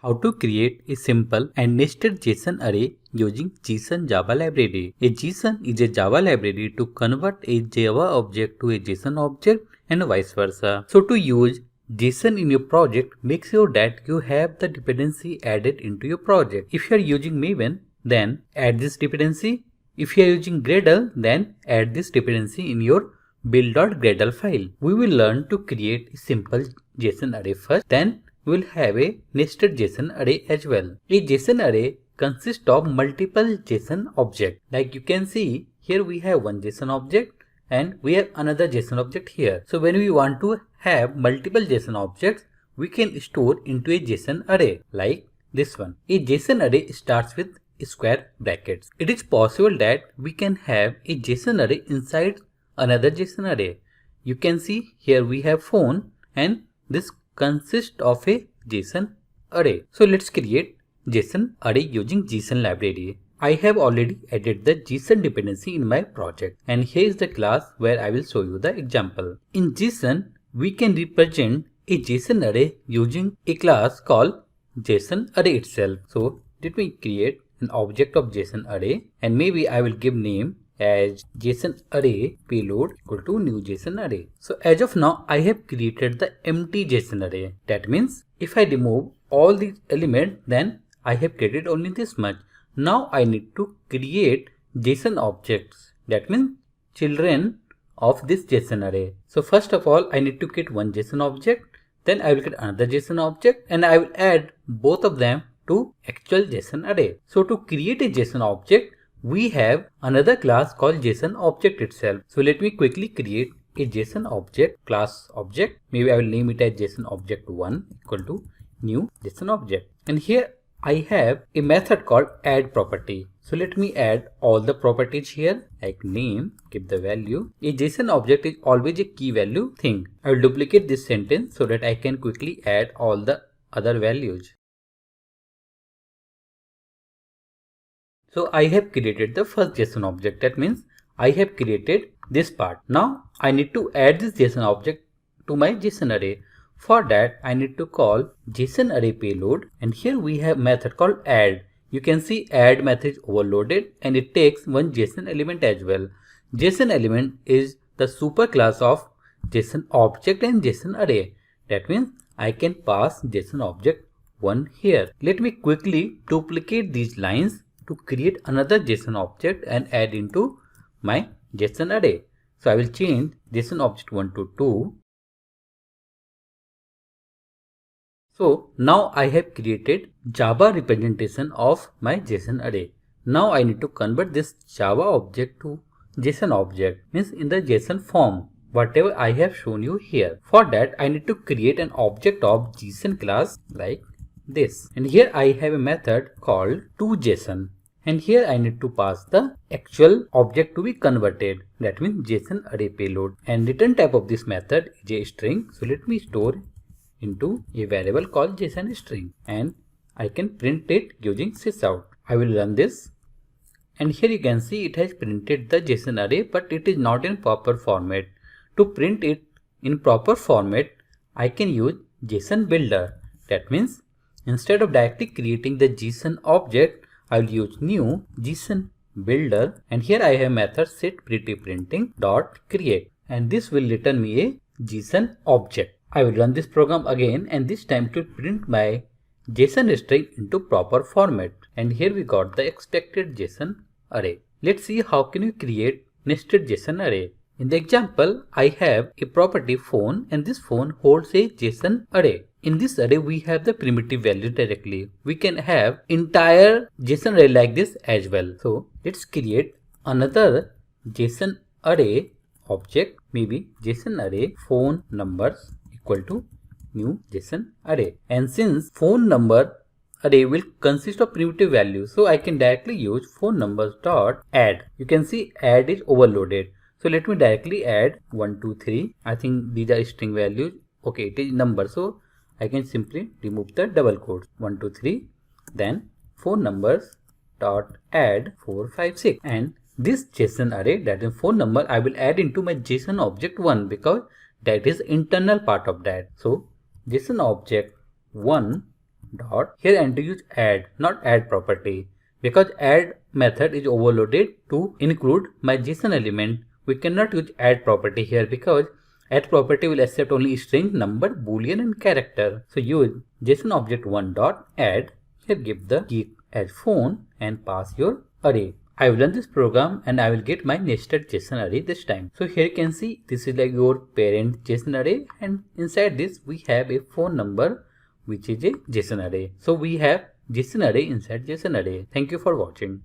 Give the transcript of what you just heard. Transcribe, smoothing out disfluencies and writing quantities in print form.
How to create a simple and nested JSON array using JSON Java library. A JSON is a Java library to convert a Java object to a JSON object and vice versa. So to use JSON in your project, make sure that you have the dependency added into your project. If you are using Maven, then add this dependency. If you are using Gradle, then add this dependency in your build.gradle file. We will learn to create a simple JSON array first, then we will have a nested JSON array as well. A JSON array consists of multiple JSON objects. Like you can see, here we have one JSON object and we have another JSON object here. So when we want to have multiple JSON objects, we can store into a JSON array like this one. A JSON array starts with square brackets. It is possible that we can have a JSON array inside another JSON array. You can see here we have phone and this consists of a JSON array. So let's create JSON array using JSON library. I have already added the JSON dependency in my project and here is the class where I will show you the example. In JSON, we can represent a JSON array using a class called JSON array itself. So let me create an object of JSON array and maybe I will give name as JSON array payload equal to new JSON array. So as of now, I have created the empty JSON array. That means if I remove all these elements, then I have created only this much. Now I need to create JSON objects. That means children of this JSON array. So first of all, I need to create one JSON object. Then I will get another JSON object and I will add both of them to actual JSON array. So to create a JSON object, we have another class called JSON object itself. So let me quickly create a JSON object, class object. Maybe I will name it as JSON object 1 equal to new JSON object. And here I have a method called add property. So let me add all the properties here like name, give the value. A JSON object is always a key value thing. I will duplicate this sentence so that I can quickly add all the other values. So I have created the first JSON object. That means I have created this part. Now I need to add this JSON object to my JSON array. For that I need to call JSON array payload and here we have method called add. You can see add method is overloaded and it takes one JSON element as well. JSON element is the super class of JSON object and JSON array. That means I can pass JSON object 1 here. Let me quickly duplicate these lines to create another JSON object and add into my JSON array. So I will change JSON object 1 to 2. So now I have created Java representation of my JSON array. Now I need to convert this Java object to JSON object, means in the JSON form, whatever I have shown you here. For that I need to create an object of JSON class like this. And here I have a method called toJSON. And here I need to pass the actual object to be converted. That means JSON array payload. And return type of this method is a string. So let me store into a variable called JSON string. And I can print it using sysout. I will run this. And here you can see it has printed the JSON array, but it is not in proper format. To print it in proper format, I can use JSON builder. That means instead of directly creating the JSON object, I will use new JSON builder and here I have method setPrettyPrinting.create and this will return me a JSON object. I will run this program again and this time to print my JSON string into proper format and here we got the expected JSON array. Let's see how can we create nested JSON array. In the example, I have a property phone and this phone holds a JSON array. In this array, we have the primitive value directly. We can have entire JSON array like this as well. So let's create another JSON array object, maybe JSON array phone numbers equal to new JSON array. And since phone number array will consist of primitive values, so I can directly use phone numbers dot add. You can see add is overloaded. So let me directly add 1, 2, 3. I think these are string values. Okay, it is number. So I can simply remove the double quotes 1, 2, 3. Then phone numbers dot add 4, 5, 6. And this JSON array, that is phone number, I will add into my JSON object 1 because that is internal part of that. So JSON object 1 dot. Here and to use add, not add property, because add method is overloaded to include my JSON element. We cannot use add property here because add property will accept only string, number, boolean and character. So use JSON object 1 dot add. Here give the key as phone and pass your array. I will run this program and I will get my nested JSON array this time. So here you can see this is like your parent JSON array, and inside this we have a phone number which is a JSON array. So we have JSON array inside JSON array. Thank you for watching.